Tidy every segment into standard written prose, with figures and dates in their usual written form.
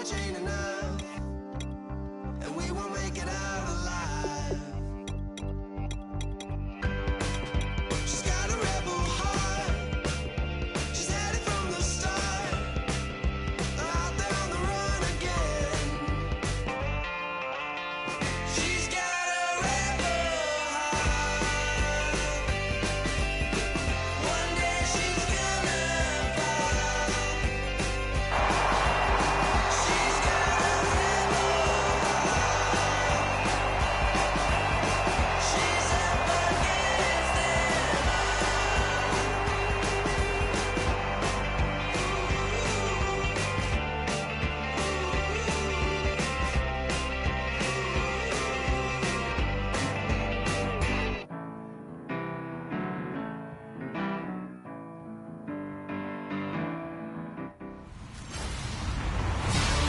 much ain't enough, and we won't make it out alive. She's got a rebel heart, she's had it from the start, out there on the run again. She's got a rebel heart, one day she's gonna fall. She's got a rebel heart, she's up against them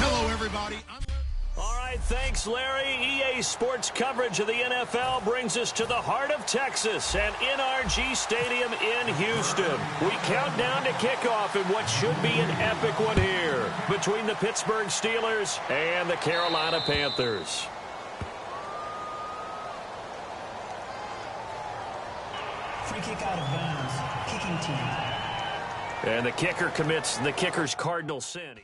Hello, everybody. All right, thanks, Larry. EA Sports coverage of the NFL brings us to the heart of Texas and NRG Stadium in Houston. We count down to kickoff in what should be an epic one here between the Pittsburgh Steelers and the Carolina Panthers. Free kick out of bounds. Kicking team. And the kicker commits the kicker's cardinal sin.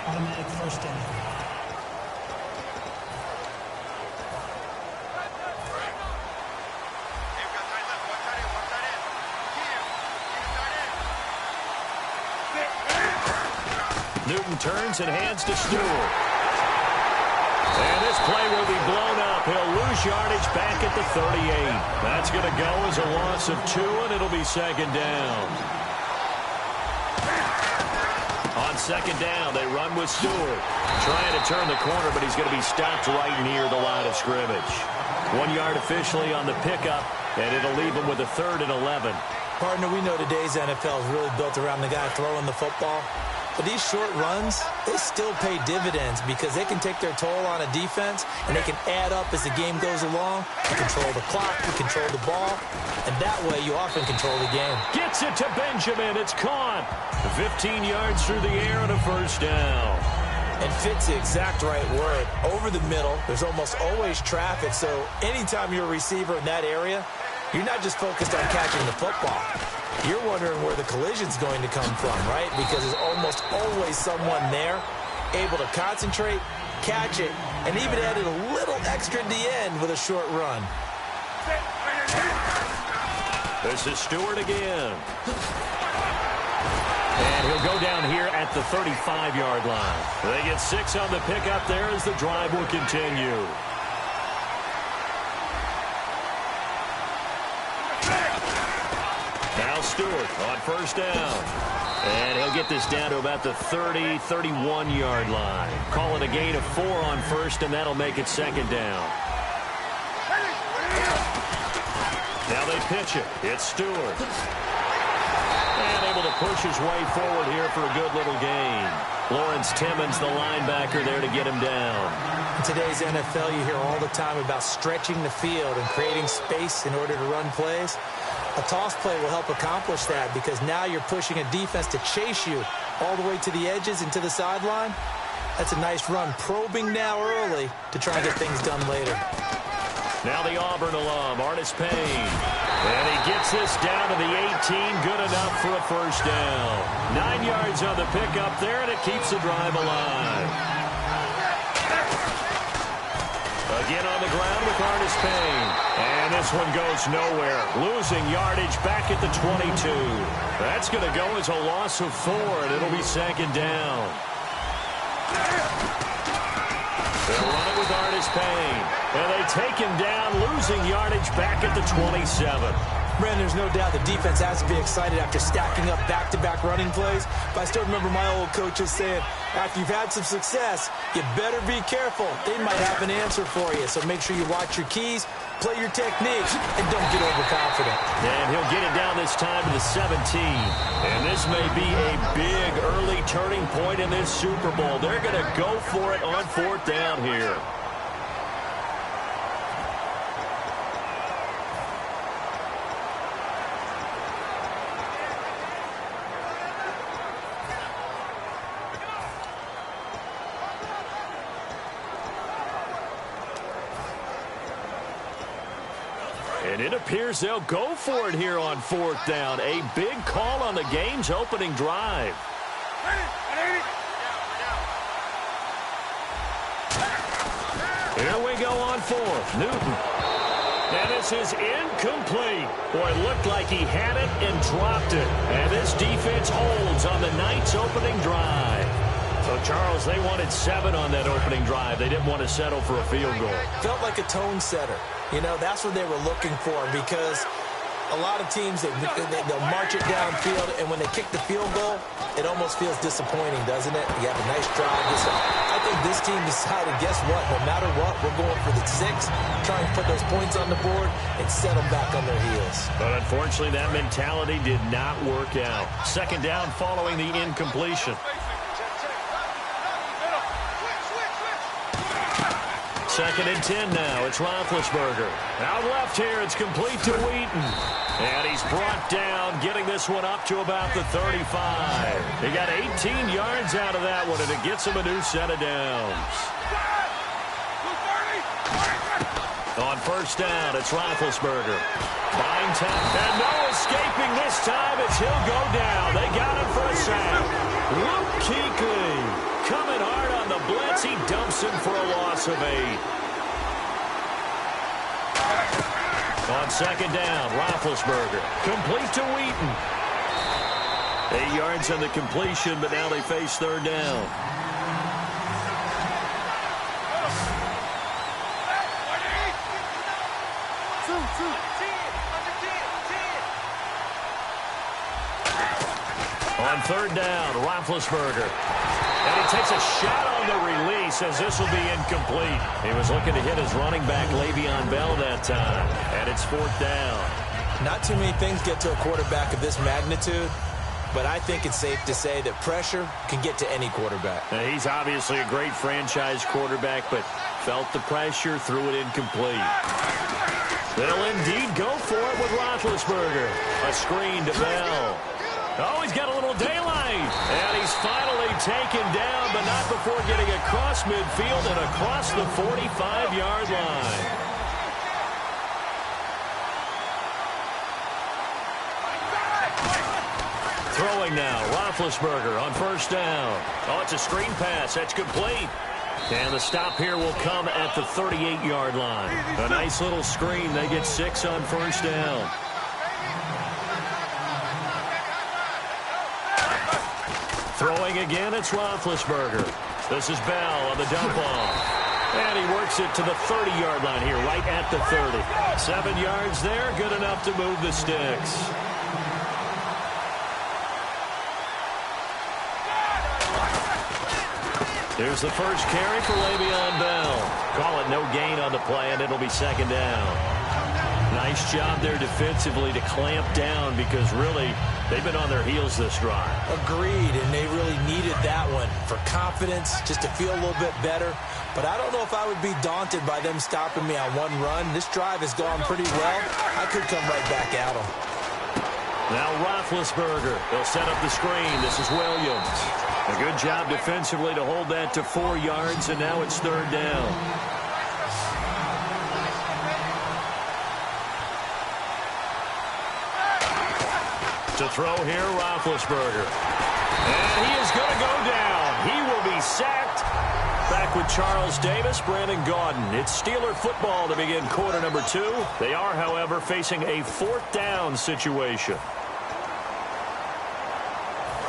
Automatic first down. Newton turns and hands to Stewart. And this play will be blown up. He'll lose yardage back at the 38. That's going to go as a loss of 2, and it'll be second down. On second down, they run with Stewart. Trying to turn the corner, but he's going to be stopped right near the line of scrimmage. 1 yard officially on the pickup, and it'll leave him with a 3rd and 11. Partner, we know today's NFL is really built around the guy throwing the football. But these short runs, they still pay dividends because they can take their toll on a defense, and they can add up as the game goes along. You control the clock, you control the ball, and that way you often control the game. Gets it to Benjamin. It's caught. 15 yards through the air and a first down. And fit's the exact right word. Over the middle, there's almost always traffic, so anytime you're a receiver in that area, you're not just focused on catching the football. You're wondering where the collision's going to come from, right? Because there's almost always someone there able to concentrate, catch it, and even added a little extra at the end with a short run. This is Stewart again. And he'll go down here at the 35-yard line. They get 6 on the pickup there as the drive will continue. Now Stewart on first down. And he'll get this down to about the 30, 31-yard line. Call it a gain of 4 on first, and that'll make it second down. Now they pitch it. It's Stewart. And able to push his way forward here for a good little gain. Lawrence Timmons, the linebacker, there to get him down. In today's NFL, you hear all the time about stretching the field and creating space in order to run plays. A toss play will help accomplish that because now you're pushing a defense to chase you all the way to the edges and to the sideline. That's a nice run, probing now early to try and get things done later. Now the Auburn alum, Artis Payne. And he gets this down to the 18, good enough for a first down. 9 yards on the pickup there, and it keeps the drive alive. Again on the ground with Artis Payne. And this one goes nowhere. Losing yardage back at the 22. That's going to go as a loss of 4, and it'll be second down. They'll run it with Artis Payne. And they take him down, losing yardage back at the 27. Ren, there's no doubt the defense has to be excited after stacking up back-to-back running plays. But I still remember my old coaches saying, after you've had some success, you better be careful. They might have an answer for you. So make sure you watch your keys, play your techniques, and don't get overconfident. And he'll get it down this time to the 17. And this may be a big early turning point in this Super Bowl. They're going to go for it on 4th down here. And it appears they'll go for it here on 4th down. A big call on the game's opening drive. Here we go on 4th. Newton. And this is incomplete. Boy, it looked like he had it and dropped it. And this defense holds on the Knights' opening drive. So, Charles, they wanted 7 on that opening drive. They didn't want to settle for a field goal. Felt like a tone setter. You know, that's what they were looking for, because a lot of teams, they'll march it downfield, and when they kick the field goal, it almost feels disappointing, doesn't it? You have a nice drive. I think this team decided, guess what? No matter what, we're going for the 6, try and put those points on the board and set them back on their heels. But unfortunately, that mentality did not work out. 2nd down following the incompletion. 2nd and 10 now. It's Roethlisberger. Out left here. It's complete to Wheaton. And he's brought down, getting this one up to about the 35. He got 18 yards out of that one, and it gets him a new set of downs. On 1st down, it's Roethlisberger. Fine time. And no escaping this time. He'll go down. They got him for a sack. Luke Kuechly coming hard on the blitz. He dumps him for a loss of 8. On 2nd down, Roethlisberger. Complete to Wheaton. 8 yards on the completion, but now they face 3rd down. On 3rd down, Roethlisberger. And he takes a shot on the release, as this will be incomplete. He was looking to hit his running back, Le'Veon Bell, that time. And it's 4th down. Not too many things get to a quarterback of this magnitude, but I think it's safe to say that pressure can get to any quarterback. Now, he's obviously a great franchise quarterback, but felt the pressure, threw it incomplete. They'll indeed go for it with Roethlisberger. A screen to Bell. Oh, he's got a little daylight. And he's finally taken down, but not before getting across midfield and across the 45-yard line. Throwing now, Roethlisberger on 1st down. Oh, it's a screen pass. That's complete. And the stop here will come at the 38-yard line. A nice little screen. They get 6 on 1st down. Throwing again, it's Roethlisberger. This is Bell on the dump-off. And he works it to the 30-yard line here, right at the 30. 7 yards there, good enough to move the sticks. Here's the first carry for Le'Veon Bell. Call it no gain on the play, and it'll be 2nd down. Nice job there defensively to clamp down, because really they've been on their heels this drive. Agreed, and they really needed that one for confidence, just to feel a little bit better. But I don't know if I would be daunted by them stopping me on one run. This drive has gone pretty well. I could come right back at them. Now Roethlisberger. They'll set up the screen. This is Williams. A good job defensively to hold that to 4 yards, and now it's 3rd down. To throw here, Roethlisberger. And he is going to go down. He will be sacked. Back with Charles Davis, Brandon Gaudin. It's Steeler football to begin quarter number 2. They are, however, facing a 4th down situation.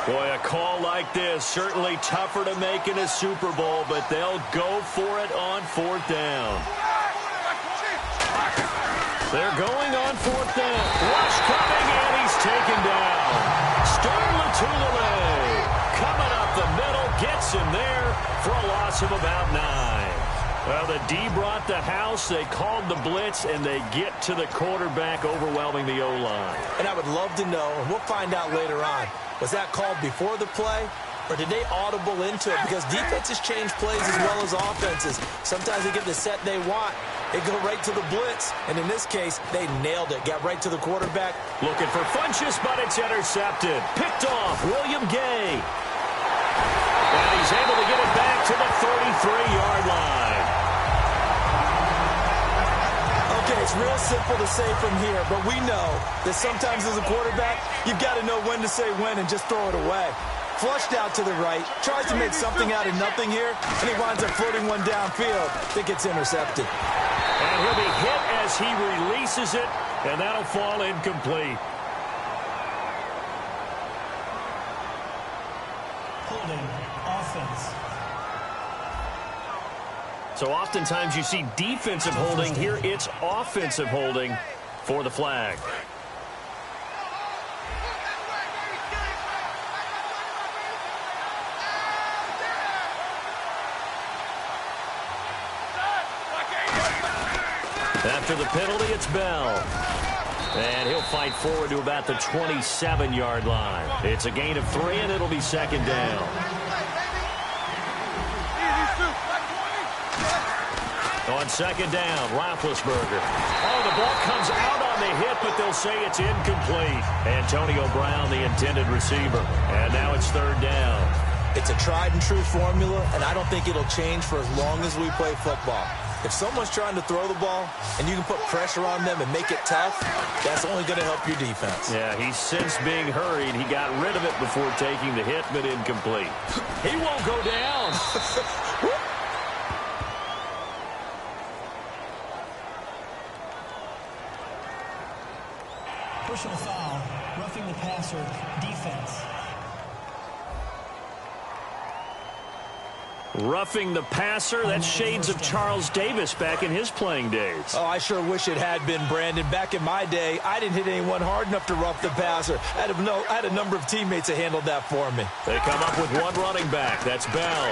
Boy, a call like this, certainly tougher to make in a Super Bowl, but they'll go for it on 4th down. They're going on fourth down. Rush coming, and he's taken down. Starlatulele coming up the middle, gets him there for a loss of about 9. Well, the D brought the house. They called the blitz, and they get to the quarterback, overwhelming the O-line. And I would love to know, and we'll find out later on, was that called before the play, or did they audible into it? Because defenses change plays as well as offenses. Sometimes they get the set they want. They go right to the blitz, and in this case, they nailed it. Got right to the quarterback. Looking for Funchess, but it's intercepted. Picked off, William Gay. And he's able to get it back to the 33-yard line. Okay, it's real simple to say from here, but we know that sometimes as a quarterback, you've got to know when to say when and just throw it away. Flushed out to the right, tries to make something out of nothing here, and he winds up floating one downfield that gets intercepted. And he'll be hit as he releases it, and that'll fall incomplete. Holding offense. So oftentimes you see defensive holding. Here it's offensive holding for the flag. After the penalty, it's Bell. And he'll fight forward to about the 27-yard line. It's a gain of 3, and it'll be second down. On second down, Roethlisberger. Oh, the ball comes out on the hit, but they'll say it's incomplete. Antonio Brown, the intended receiver. And now it's third down. It's a tried-and-true formula, and I don't think it'll change for as long as we play football. If someone's trying to throw the ball and you can put pressure on them and make it tough, that's only going to help your defense. Yeah, he's since being hurried. He got rid of it before taking the hit, but incomplete. He won't go down. Personal foul, roughing the passer, defense. Roughing the passer, that's shades of Charles Davis back in his playing days. Oh, I sure wish it had been, Brandon. Back in my day, I didn't hit anyone hard enough to rough the passer. I had a number of teammates that handled that for me. They come up with one running back. That's Bell.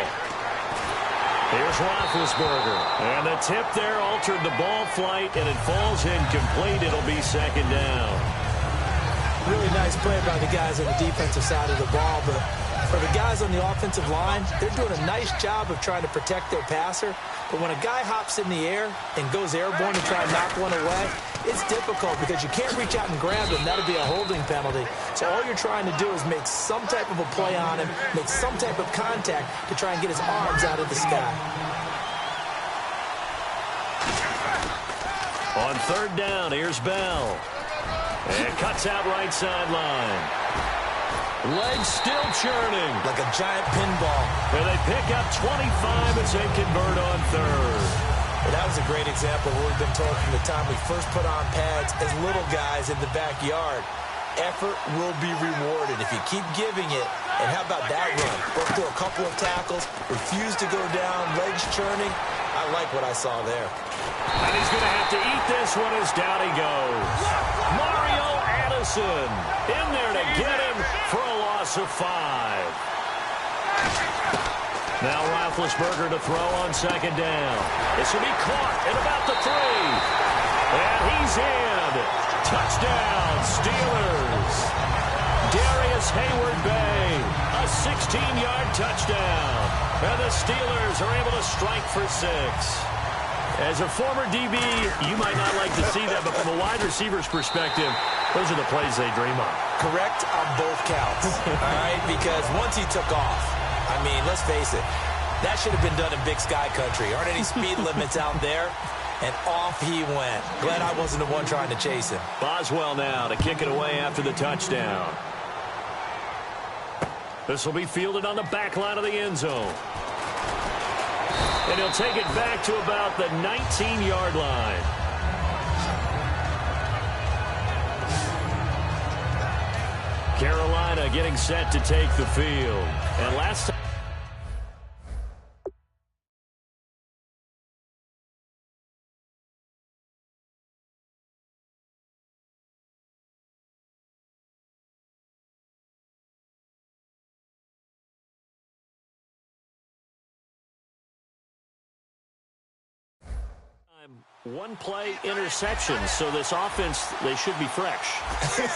Here's Roethlisberger. And the tip there altered the ball flight, and it falls incomplete. It'll be second down. Really nice play by the guys on the defensive side of the ball, but for the guys on the offensive line, they're doing a nice job of trying to protect their passer. But when a guy hops in the air and goes airborne to try and knock one away, it's difficult because you can't reach out and grab him. That'll be a holding penalty. So all you're trying to do is make some type of a play on him, make some type of contact to try and get his arms out of the sky. On third down, here's Bell. And cuts out right sideline. Legs still churning. Like a giant pinball. And they pick up 25 as they convert on third. Well, that was a great example of what we've been told from the time we first put on pads as little guys in the backyard. Effort will be rewarded if you keep giving it. And how about that run? Work through a couple of tackles, refuse to go down, legs churning. I like what I saw there. And he's going to have to eat this one as down he goes. Mario Addison in there to get him for a loss of 5. Now Roethlisberger to throw on second down. This will be caught at about the 3. And he's in. Touchdown, Steelers. Darius Hayward-Bay, a 16-yard touchdown. And the Steelers are able to strike for 6. As a former DB, you might not like to see that, but from a wide receiver's perspective, those are the plays they dream of. Correct on both counts, all right? Because once he took off, I mean, let's face it, that should have been done in Big Sky Country. Aren't any speed limits out there? And off he went. Glad I wasn't the one trying to chase him. Boswell now to kick it away after the touchdown. This will be fielded on the back line of the end zone. And he'll take it back to about the 19-yard line. Carolina getting set to take the field. And last time One-play interception, so this offense, they should be fresh.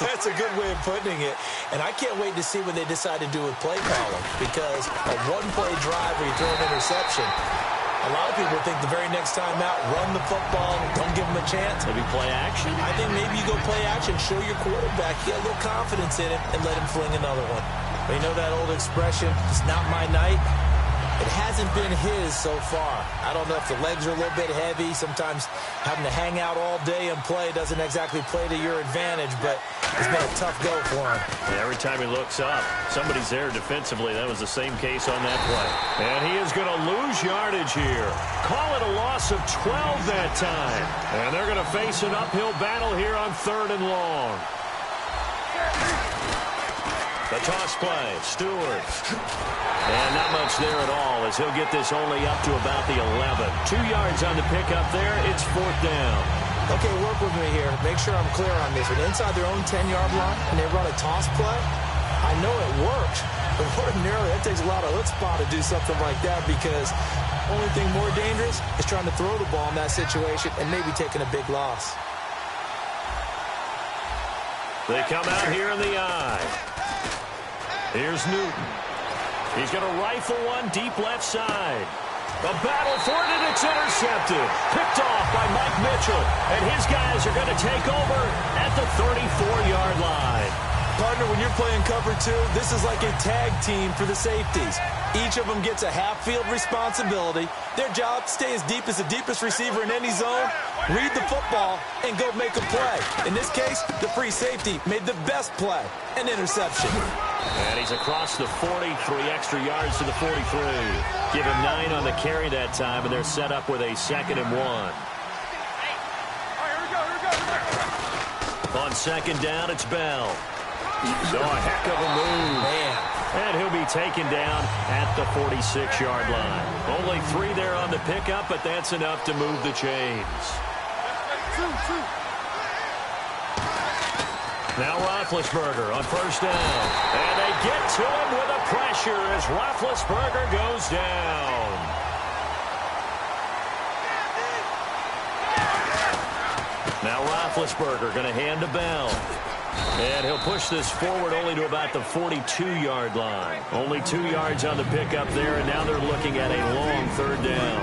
That's a good way of putting it. And I can't wait to see what they decide to do with play calling, because a one-play drive where you throw an interception, a lot of people think the very next time out, run the football, don't give them a chance. Maybe play action? I think maybe you go play action, show your quarterback, get a little confidence in it, and let him fling another one. But you know that old expression, it's not my night? It hasn't been his so far. I don't know if the legs are a little bit heavy. Sometimes having to hang out all day and play doesn't exactly play to your advantage, but it's been a tough go for him. Yeah, every time he looks up, somebody's there defensively. That was the same case on that play. And he is going to lose yardage here. Call it a loss of 12 that time. And they're going to face an uphill battle here on 3rd and long. The toss play, Stewart. And not much there at all as he'll get this only up to about the 11. 2 yards on the pickup there. It's 4th down. Okay, work with me here. Make sure I'm clear on this. When inside their own 10-yard line and they run a toss play, I know it works. But ordinarily, that takes a lot of chutzpah to do something like that, because the only thing more dangerous is trying to throw the ball in that situation and maybe taking a big loss. They come out here in the eye. Here's Newton. He's going to rifle one deep left side. A battle for it, and it's intercepted. Picked off by Mike Mitchell. And his guys are going to take over at the 34-yard line. Partner, when you're playing cover 2, this is like a tag team for the safeties. Each of them gets a half-field responsibility. Their job, stay as deep as the deepest receiver in any zone, read the football, and go make a play. In this case, the free safety made the best play, an interception. And he's across the 40, 3 extra yards to the 43. Give him 9 on the carry that time, and they're set up with a 2nd and 1. On 2nd down, it's Bell. So a heck of a move. Man. And he'll be taken down at the 46-yard line. Only 3 there on the pickup, but that's enough to move the chains. Now Roethlisberger on 1st down. And they get to him with a pressure as Roethlisberger goes down. Now Roethlisberger going to hand to Bell. And he'll push this forward only to about the 42-yard line. Only 2 yards on the pickup there, and now they're looking at a long 3rd down.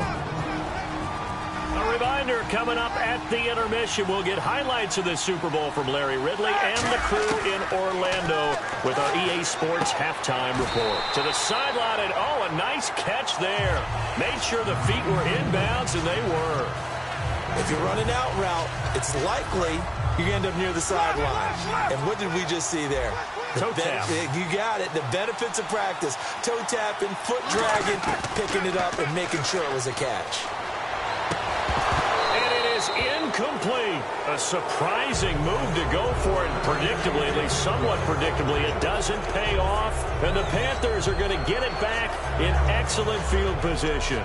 A reminder, coming up at the intermission, we'll get highlights of this Super Bowl from Larry Ridley and the crew in Orlando with our EA Sports halftime report. To the sideline, and a nice catch there. Made sure the feet were inbounds, and they were. If you're running out route, it's likely you end up near the sideline. And what did we just see there? Toe tap. You got it. The benefits of practice. Toe tapping, foot dragging, picking it up, and making sure it was a catch. And it is incomplete. A surprising move to go for it. Predictably, at least somewhat predictably, it doesn't pay off. And the Panthers are going to get it back in excellent field position.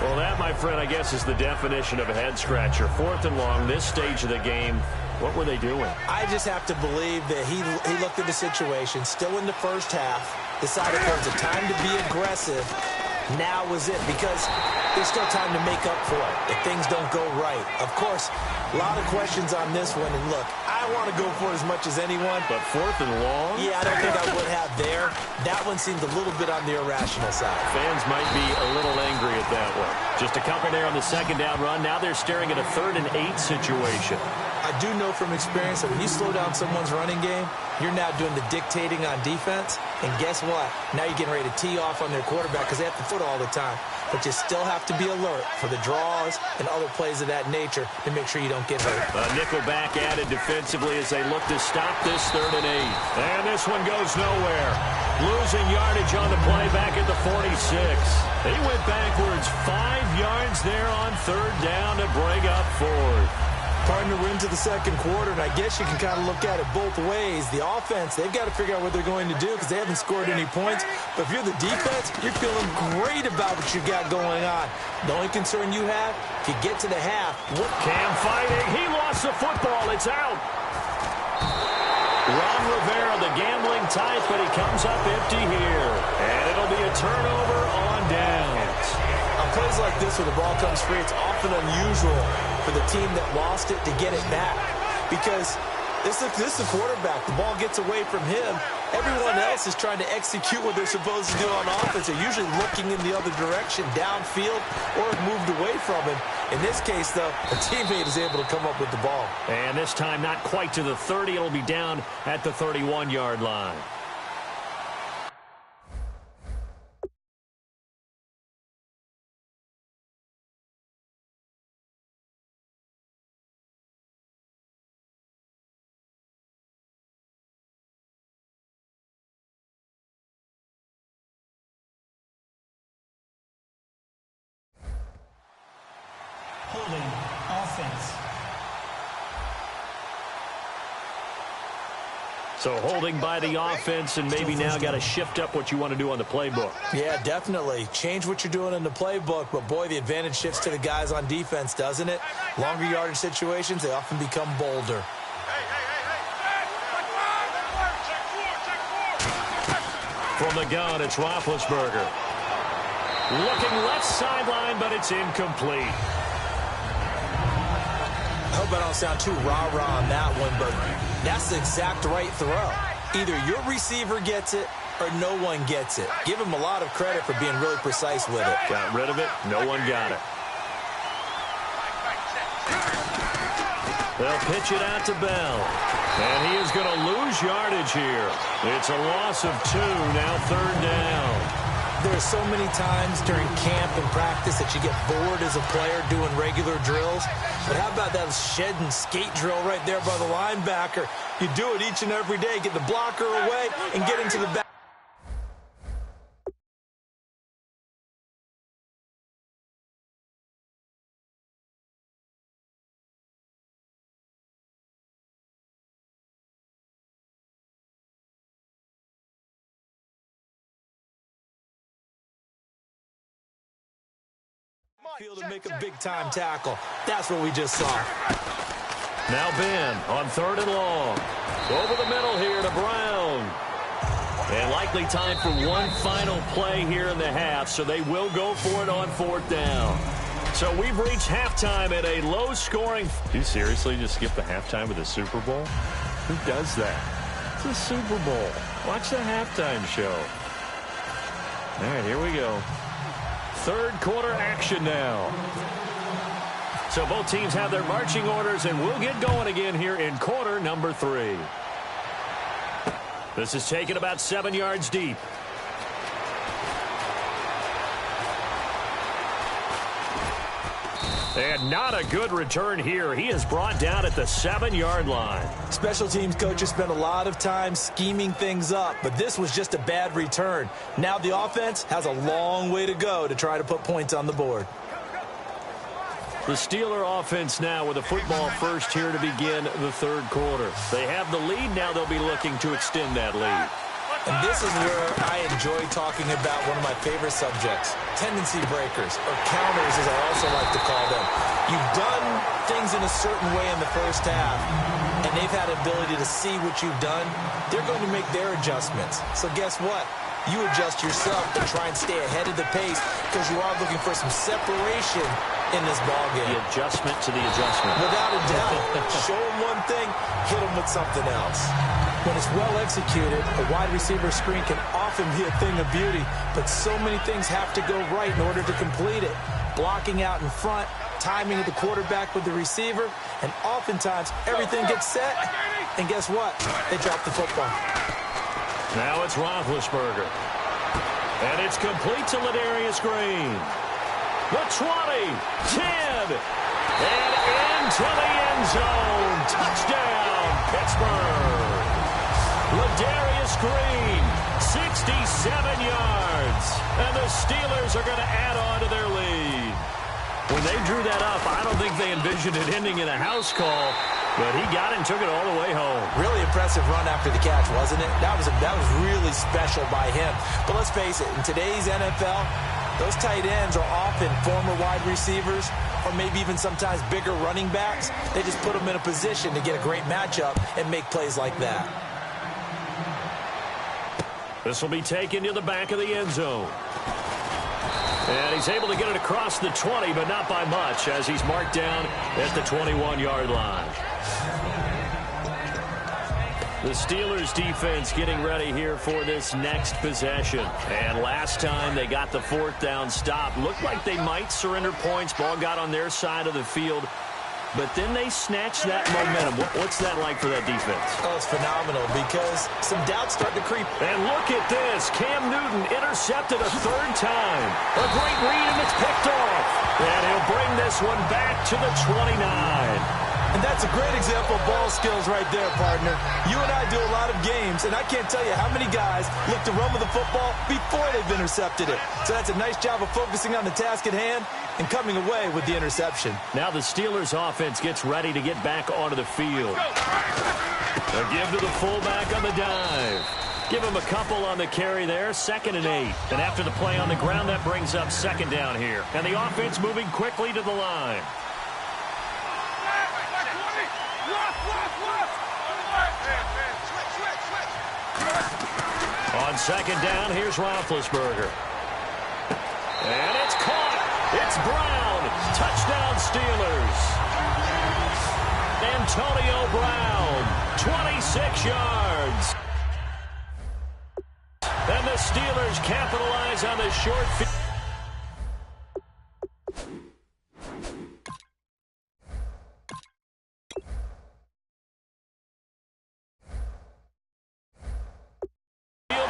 Well, that, my friend, I guess is the definition of a head-scratcher. 4th and long, this stage of the game. What were they doing? I just have to believe that he looked at the situation, still in the first half, decided there was a time to be aggressive. Now was it, because there's still time to make up for it if things don't go right. Of course, a lot of questions on this one, and look, I want to go for it as much as anyone. But 4th and long? Yeah, I don't think I would have there. That one seemed a little bit on the irrational side. Fans might be a little angry at that one. Just a couple there on the 2nd down run. Now they're staring at a 3rd and 8 situation. I do know from experience that when you slow down someone's running game, you're now doing the dictating on defense. And guess what? Now you're getting ready to tee off on their quarterback because they have the foot all the time. But you still have to be alert for the draws and other plays of that nature to make sure you don't get hurt. A nickel back added defensively as they look to stop this 3rd and 8. And this one goes nowhere. Losing yardage on the play back at the 46. They went backwards 5 yards there on 3rd down to bring up 4th. Partner, we're into the 2nd quarter, and I guess you can kind of look at it both ways. The offense, they've got to figure out what they're going to do because they haven't scored any points. But if you're the defense, you're feeling great about what you got going on. The only concern you have, if you get to the half, what... Cam fighting. He lost the football. It's out. Ron Rivera, the gambling type, but he comes up empty here. And it'll be a turnover on downs. I'm plays like this where the ball comes free, it's often unusual for the team that lost it to get it back because this is the quarterback. The ball gets away from him. Everyone else is trying to execute what they're supposed to do on offense. They're usually looking in the other direction, downfield, or moved away from him. In this case, though, a teammate is able to come up with the ball. And this time not quite to the 30. It'll be down at the 31-yard line. Holding. Offense. So holding by the offense, and maybe now got to shift up what you want to do on the playbook. Yeah, definitely. Change what you're doing in the playbook, but boy, the advantage shifts to the guys on defense, doesn't it? Longer yardage situations, they often become bolder. From the gun, it's Roethlisberger. Looking left sideline, but it's incomplete. I hope I don't sound too rah-rah on that one, but that's the exact right throw. Either your receiver gets it or no one gets it. Give him a lot of credit for being really precise with it. Got rid of it. No one got it. They'll pitch it out to Bell. And he is going to lose yardage here. It's a loss of 2, now 3rd down. There's so many times during camp and practice that you get bored as a player doing regular drills. But how about that shed and skate drill right there by the linebacker? You do it each and every day. Get the blocker away and get into the back. Field to make a big-time tackle. That's what we just saw. Now Ben on 3rd and long. Over the middle here to Brown. And likely time for one final play here in the half, so they will go for it on 4th down. So we've reached halftime at a low-scoring. Do you seriously just skip the halftime of the Super Bowl? Who does that? It's the Super Bowl. Watch the halftime show. All right, here we go. 3rd quarter action now. So both teams have their marching orders, and we'll get going again here in quarter number 3. This is taken about 7 yards deep. And not a good return here. He is brought down at the 7-yard line. Special teams coaches spend a lot of time scheming things up, but this was just a bad return. Now the offense has a long way to go to try to put points on the board. The Steeler offense now with a football first here to begin the 3rd quarter. They have the lead. Now they'll be looking to extend that lead. And this is where I enjoy talking about one of my favorite subjects, tendency breakers, or counters as I also like to call them. You've done things in a certain way in the first half, and they've had an ability to see what you've done. They're going to make their adjustments. So guess what? You adjust yourself and try and stay ahead of the pace because you are looking for some separation in this ballgame. The adjustment to the adjustment. Without a doubt. Show them one thing, hit them with something else. When it's well executed, a wide receiver screen can often be a thing of beauty, but so many things have to go right in order to complete it. Blocking out in front, timing of the quarterback with the receiver, and oftentimes everything gets set, and guess what? They drop the football. Now it's Roethlisberger. And it's complete to Ladarius Green. The 20, 10, and into the end zone. Touchdown, Pittsburgh. Ladarius Green, 67 yards. And the Steelers are going to add on to their lead. When they drew that up, I don't think they envisioned it ending in a house call, but he got it and took it all the way home. Really impressive run after the catch, wasn't it? That was really special by him. But let's face it, in today's NFL, those tight ends are often former wide receivers or maybe even sometimes bigger running backs. They just put them in a position to get a great matchup and make plays like that. This will be taken to the back of the end zone. And he's able to get it across the 20, but not by much, as he's marked down at the 21-yard line. The Steelers defense getting ready here for this next possession. And last time they got the fourth down stop, looked like they might surrender points. Ball got on their side of the field. But then they snatched that momentum. What's that like for that defense? Oh, it's phenomenal because some doubts start to creep. And look at this. Cam Newton intercepted a third time. A great read, and it's picked off. And he'll bring this one back to the 29. And that's a great example of ball skills right there, partner. You and I do a lot of games, and I can't tell you how many guys look to run with the football before they've intercepted it. So that's a nice job of focusing on the task at hand and coming away with the interception. Now the Steelers offense gets ready to get back onto the field. A give to the fullback on the dive. Give him a couple on the carry there, 2nd and 8. And after the play on the ground, that brings up 2nd down here. And the offense moving quickly to the line. On 2nd down, here's Roethlisberger. And it's caught. It's Brown. Touchdown, Steelers. Antonio Brown, 26 yards. And the Steelers capitalize on the short field.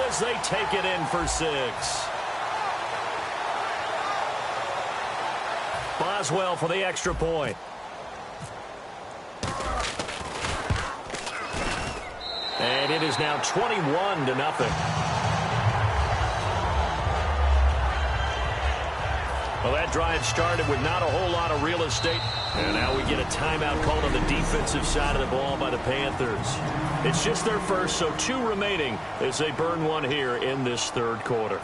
As they take it in for 6. Boswell for the extra point. And it is now 21-0. Well, that drive started with not a whole lot of real estate. And now we get a timeout called on the defensive side of the ball by the Panthers. It's just their first, so 2 remaining as they burn one here in this third quarter.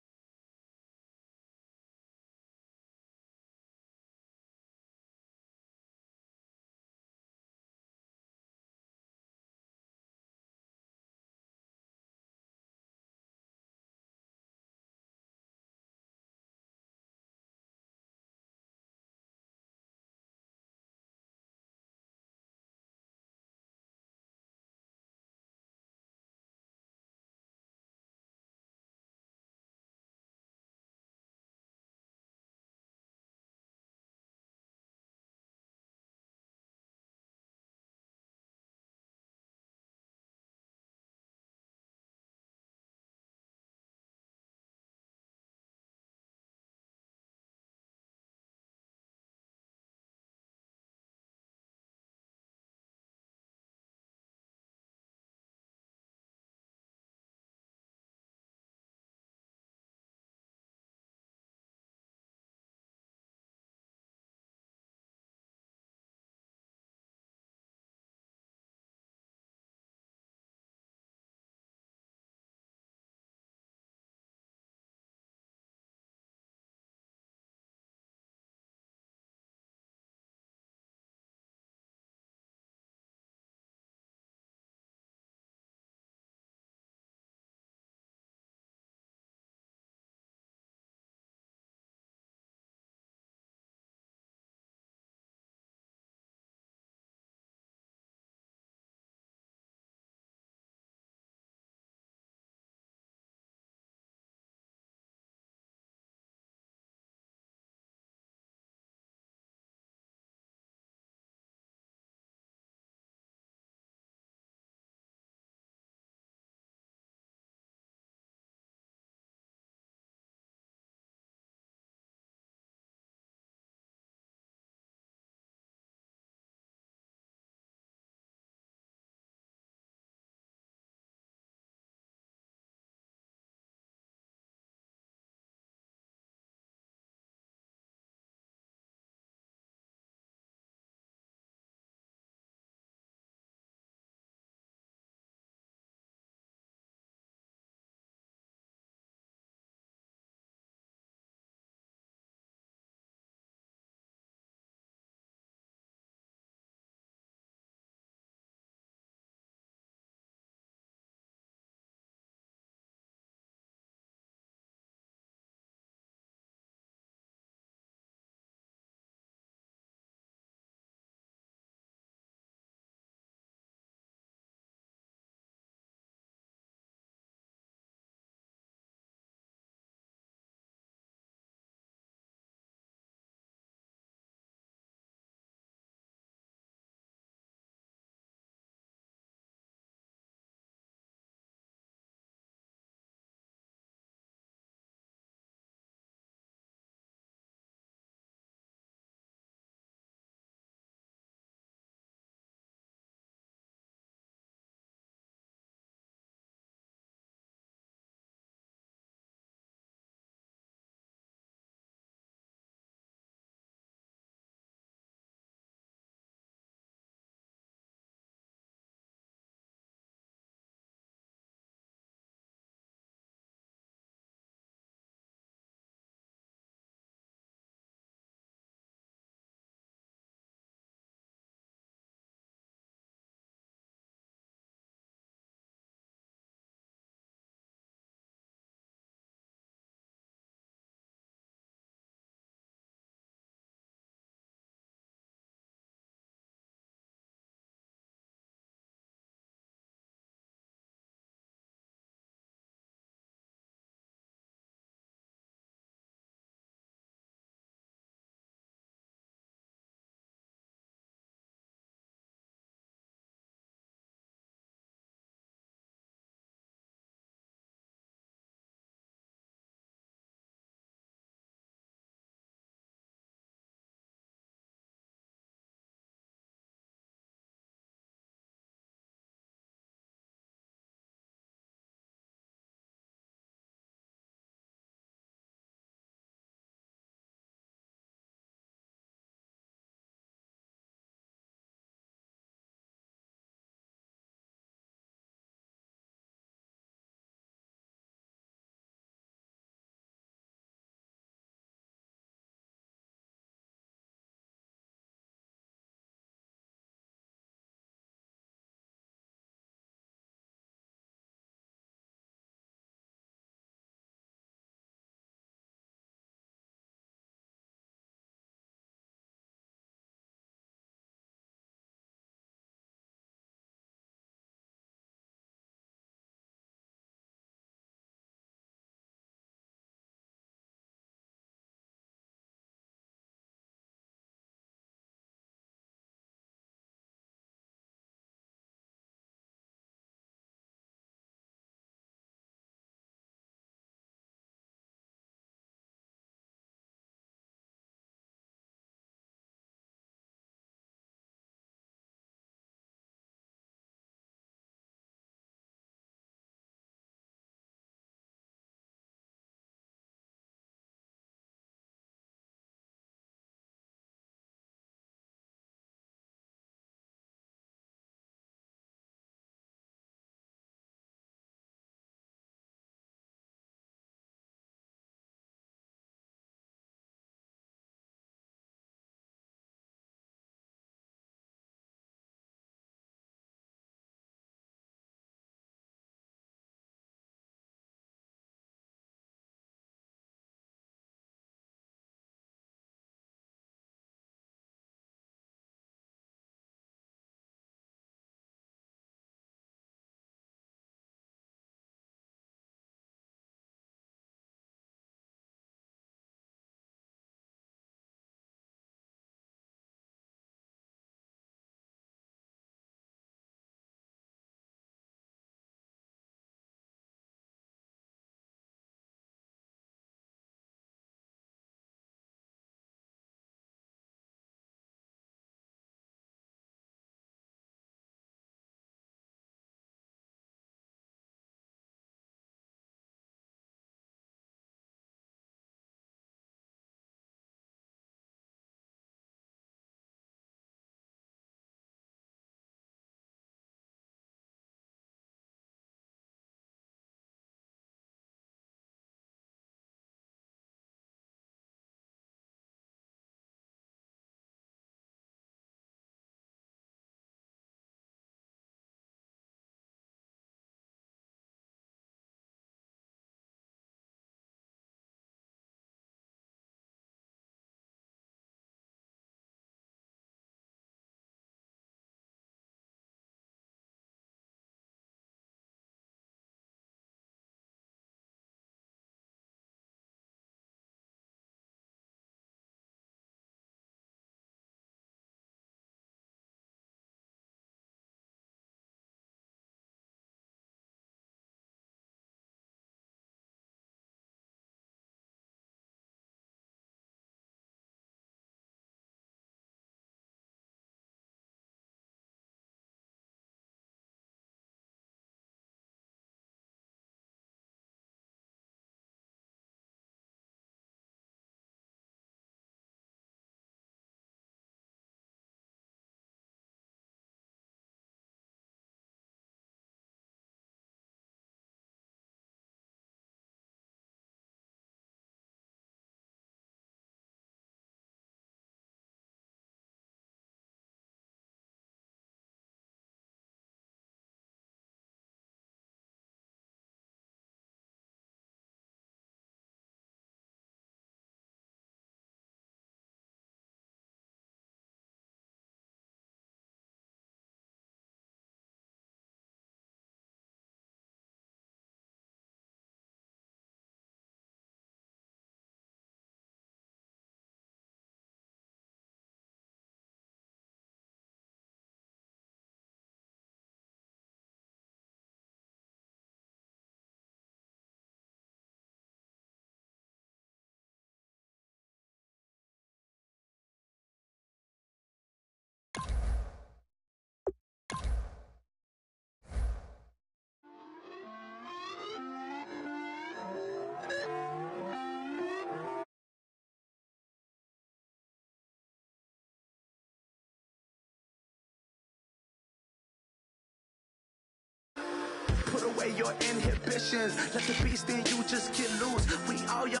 Put away your inhibitions. Let the beast in you just get loose. We all young.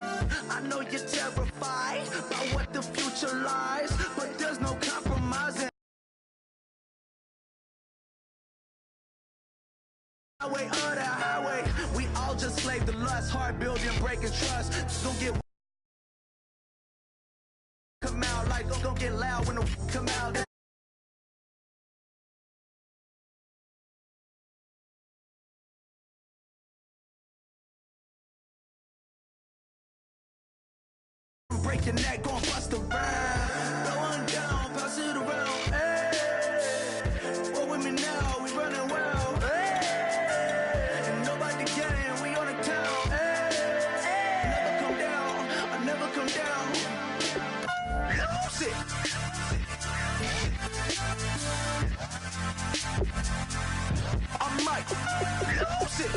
I know you're terrified by what the future lies, but there's no compromising. Highway or the highway, we all just slave the lust, hard building, breaking trust. Don't get come out like don't get loud when the come out. Break your neck, gon' bust around. Going down, pass it around. Hey, what with me now? We running well. Hey, and nobody getting, we on the town. Hey, never come down, I never come down. Lose it. I might lose it. Lose it.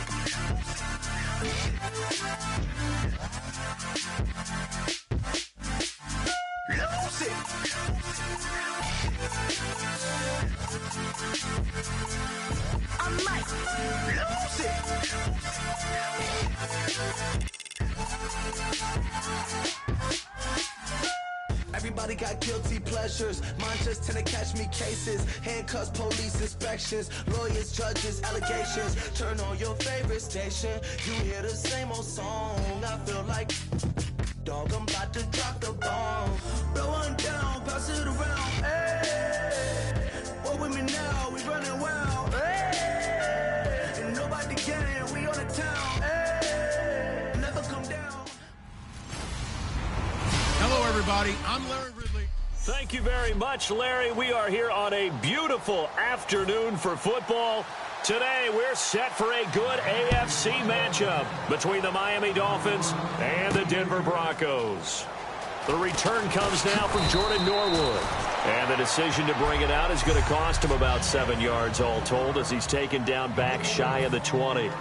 I might lose it. Everybody got guilty pleasures. Mine just tend to catch me cases. Handcuffs, police inspections, lawyers, judges, allegations. Turn on your favorite station. You hear the same old song. I feel like dog, I'm about to drop the bomb. Blowing down, pass it around. Hey, what with me now? We running well. Hey, and nobody getting, we on the town. Hey, never come down. Hello, everybody. I'm Larry Ridley. Thank you very much, Larry. We are here on a beautiful afternoon for football. Today, we're set for a good AFC matchup between the Miami Dolphins and the Denver Broncos. The return comes now from Jordan Norwood. And the decision to bring it out is going to cost him about 7 yards all told as he's taken down back shy of the 20.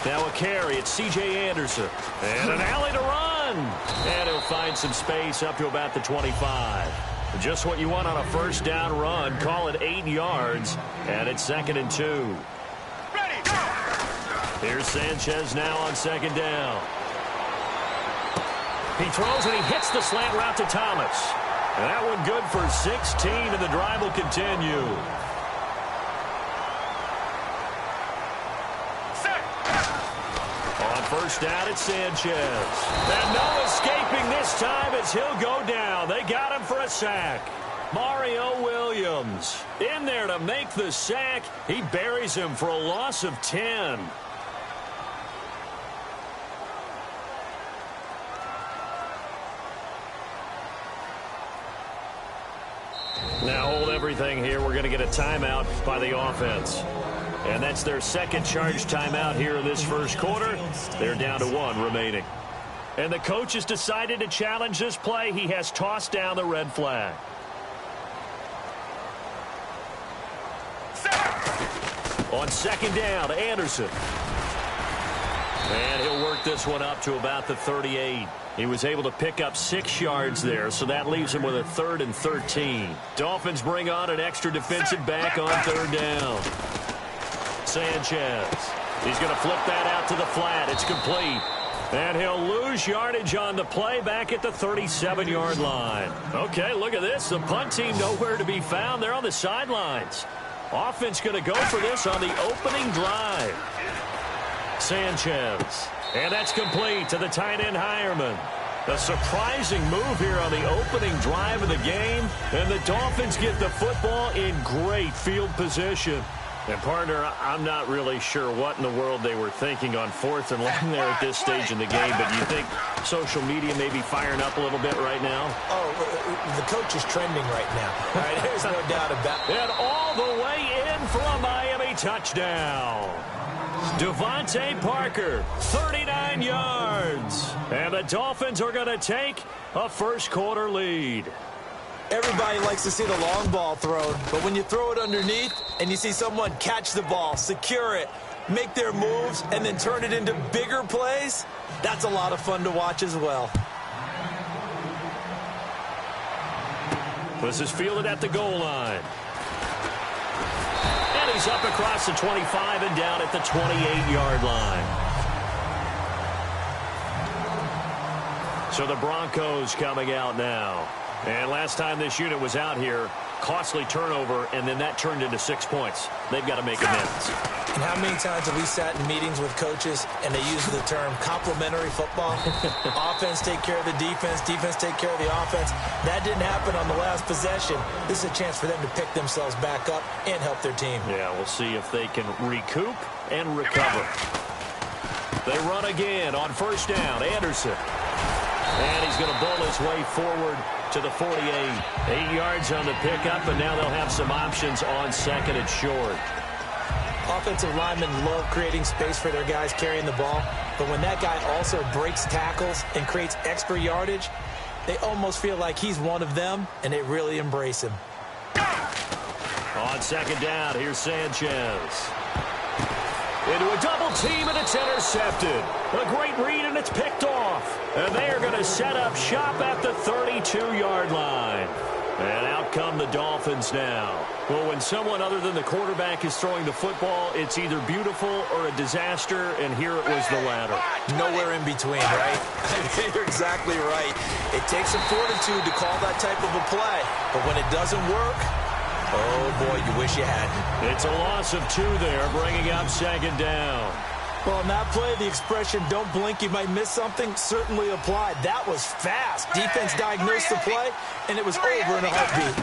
Now a carry, it's C.J. Anderson. And an alley to run. And he'll find some space up to about the 25. Just what you want on a first down run. Call it 8 yards. And it's 2nd and 2. Ready, go! Here's Sanchez now on 2nd down. He throws and he hits the slant route to Thomas. And that one good for 16, and the drive will continue. First down, it's Sanchez. And no escaping this time as he'll go down. They got him for a sack. Mario Williams in there to make the sack. He buries him for a loss of 10. Now hold everything here. We're going to get a timeout by the offense. And that's their second charge timeout here in this first quarter. They're down to 1 remaining. And the coach has decided to challenge this play. He has tossed down the red flag. On 2nd down, Anderson. And he'll work this one up to about the 38. He was able to pick up 6 yards there, so that leaves him with a 3rd and 13. Dolphins bring on an extra defensive back on 3rd down. Sanchez. He's going to flip that out to the flat. It's complete. And he'll lose yardage on the play back at the 37-yard line. Okay, look at this. The punt team nowhere to be found. They're on the sidelines. Offense going to go for this on the opening drive. Sanchez. And that's complete to the tight end Hireman. A surprising move here on the opening drive of the game. And the Dolphins get the football in great field position. And, partner, I'm not really sure what in the world they were thinking on 4th and long there at this stage in the game, but do you think social media may be firing up a little bit right now? Oh, the coach is trending right now. All right, there's no doubt about it. And all the way in for a Miami touchdown. Devontae Parker, 39 yards. And the Dolphins are going to take a first-quarter lead. Everybody likes to see the long ball thrown, but when you throw it underneath, and you see someone catch the ball, secure it, make their moves, and then turn it into bigger plays, that's a lot of fun to watch as well. This is fielded at the goal line. And he's up across the 25 and down at the 28-yard line. So the Broncos coming out now. And last time this unit was out here, costly turnover, and then that turned into 6 points. They've got to make amends. And how many times have we sat in meetings with coaches and they use the term complementary football? Offense take care of the defense, defense take care of the offense. That didn't happen on the last possession. This is a chance for them to pick themselves back up and help their team. Yeah, we'll see if they can recoup and recover. They run again on first down. Anderson. And he's going to bowl his way forward to the 48. 8 yards on the pickup, and now they'll have some options on second and short. Offensive linemen love creating space for their guys carrying the ball, but when that guy also breaks tackles and creates extra yardage, they almost feel like he's one of them, and they really embrace him. On second down, here's Sanchez. Into a double team, and it's intercepted. A great read, and it's picked off. And they are going to set up shop at the 32-yard line. And out come the Dolphins now. Well, when someone other than the quarterback is throwing the football, it's either beautiful or a disaster, and here it was the latter. Nowhere in between, right? You're exactly right. It takes some fortitude to call that type of a play. But when it doesn't work, oh, boy, you wish you hadn't. It's a loss of 2 there, bringing up second down. Well, in that play, the expression, don't blink, you might miss something, certainly applied. That was fast. Defense diagnosed the play, and it was over in a heartbeat.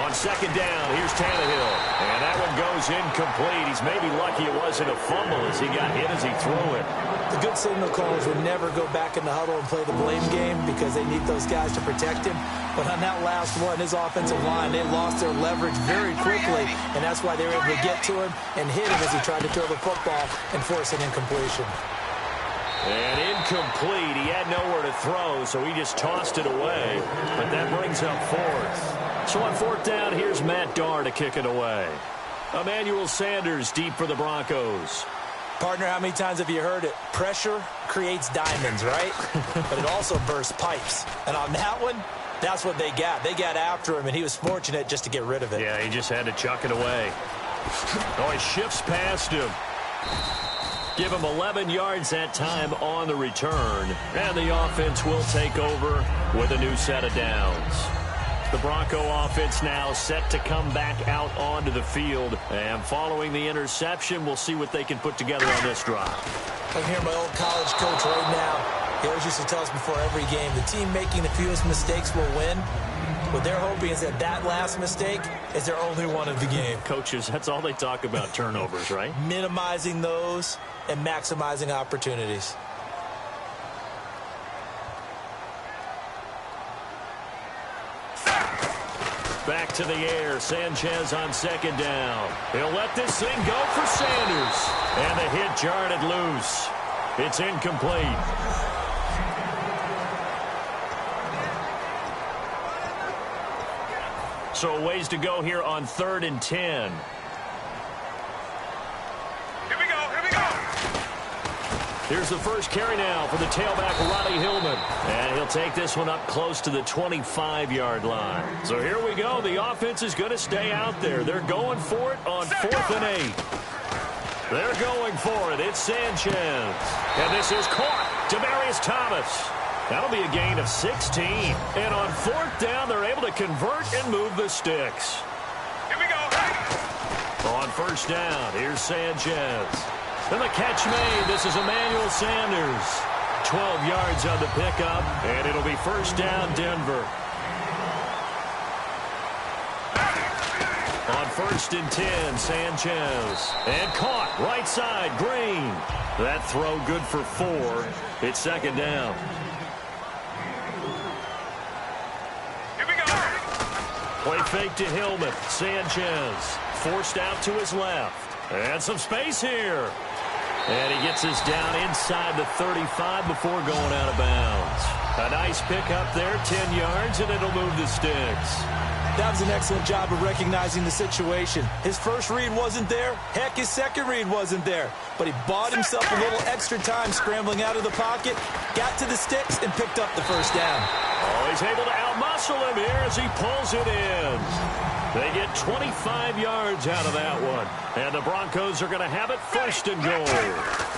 On second down, here's Tannehill. And that one goes incomplete. He's maybe lucky it wasn't a fumble as he got hit as he threw it. The good signal callers would never go back in the huddle and play the blame game because they need those guys to protect him. But on that last one, his offensive line, they lost their leverage very quickly, and that's why they were able to get to him and hit him as he tried to throw the football and force an incompletion. And incomplete. He had nowhere to throw, so he just tossed it away. But that brings up fourth. So on fourth down, here's Matt Darr to kick it away. Emmanuel Sanders deep for the Broncos. Partner, how many times have you heard it? Pressure creates diamonds, right? But it also bursts pipes. And on that one, that's what they got. They got after him, and he was fortunate just to get rid of it. Yeah, he just had to chuck it away. Oh, he shifts past him. Give him 11 yards that time on the return. And the offense will take over with a new set of downs. The Bronco offense now set to come back out onto the field. And following the interception, we'll see what they can put together on this drive. I can hear my old college coach right now. He always used to tell us before every game, the team making the fewest mistakes will win. What they're hoping is that that last mistake is their only one of the game. Coaches, that's all they talk about, turnovers, right? Minimizing those and maximizing opportunities. Back to the air. Sanchez on second down. He'll let this thing go for Sanders. And the hit jarred it loose. It's incomplete. So a ways to go here on 3rd and 10. Here's the first carry now for the tailback, Ronnie Hillman. And he'll take this one up close to the 25-yard line. So here we go. The offense is going to stay out there. They're going for it on 4th and 8. They're going for it. It's Sanchez. And this is caught. Demaryius Thomas. That'll be a gain of 16. And on 4th down, they're able to convert and move the sticks. Here we go. On first down, here's Sanchez. And the catch made. This is Emmanuel Sanders. 12 yards on the pickup, and it'll be first down, Denver. On 1st and 10, Sanchez. And caught, right side, Green. That throw good for 4. It's second down. Here we go. Play fake to Hillman. Sanchez forced out to his left. And some space here. And he gets us down inside the 35 before going out of bounds. A nice pickup there, 10 yards, and it'll move the sticks. That was an excellent job of recognizing the situation. His first read wasn't there. Heck, his second read wasn't there. But he bought himself a little extra time scrambling out of the pocket, got to the sticks, and picked up the first down. Oh, he's able to outmuscle him here as he pulls it in. They get 25 yards out of that one. And the Broncos are going to have it first and goal.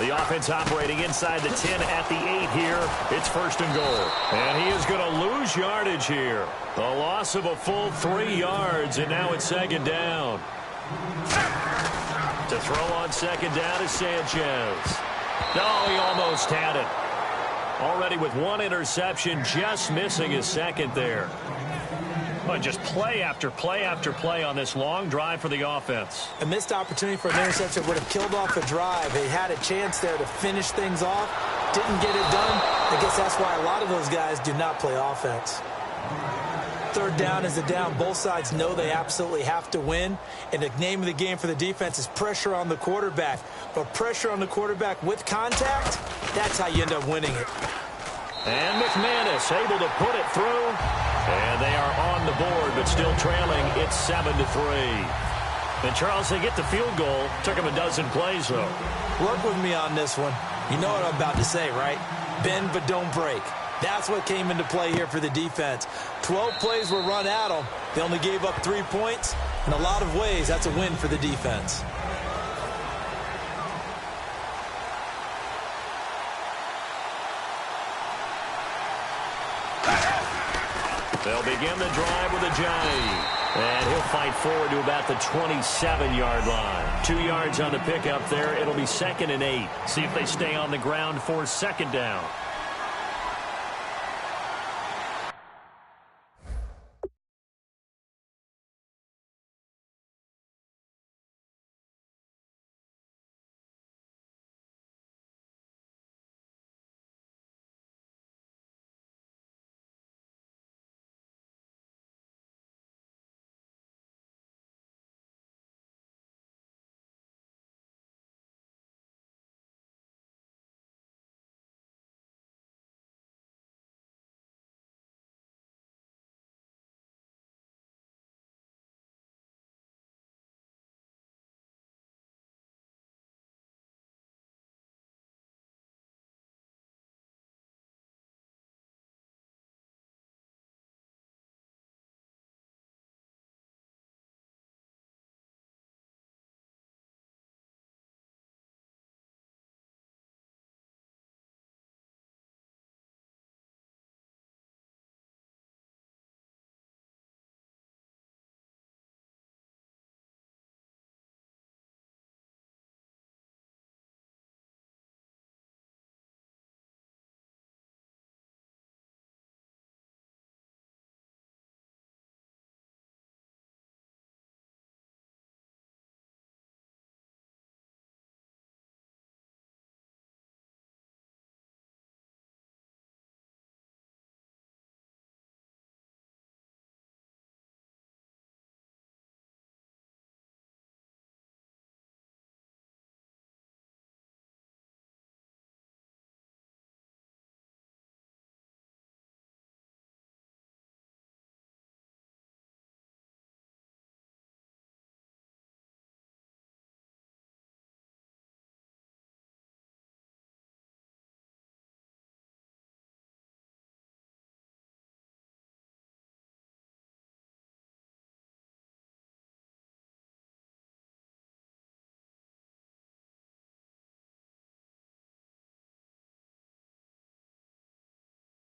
The offense operating inside the 10 at the 8 here. It's first and goal. And he is going to lose yardage here. The loss of a full 3 yards, and now it's second down. To throw on second down is Sanchez. No, he almost had it. Already with one interception, just missing his second there. But just play after play after play on this long drive for the offense. A missed opportunity for an interception would have killed off a drive. They had a chance there to finish things off. Didn't get it done. I guess that's why a lot of those guys do not play offense. Third down is a down. Both sides know they absolutely have to win. And the name of the game for the defense is pressure on the quarterback. But pressure on the quarterback with contact, that's how you end up winning it. And McManus able to put it through. And they are on the board, but still trailing. It's 7-3. And, Charles, they get the field goal. Took them a dozen plays, though. Work with me on this one. You know what I'm about to say, right? Bend but don't break. That's what came into play here for the defense. 12 plays were run at them. They only gave up 3 points. In a lot of ways, that's a win for the defense. They'll begin the drive with a Johnny. And he'll fight forward to about the 27-yard line. 2 yards on the pickup there. It'll be 2nd and 8. See if they stay on the ground for second down.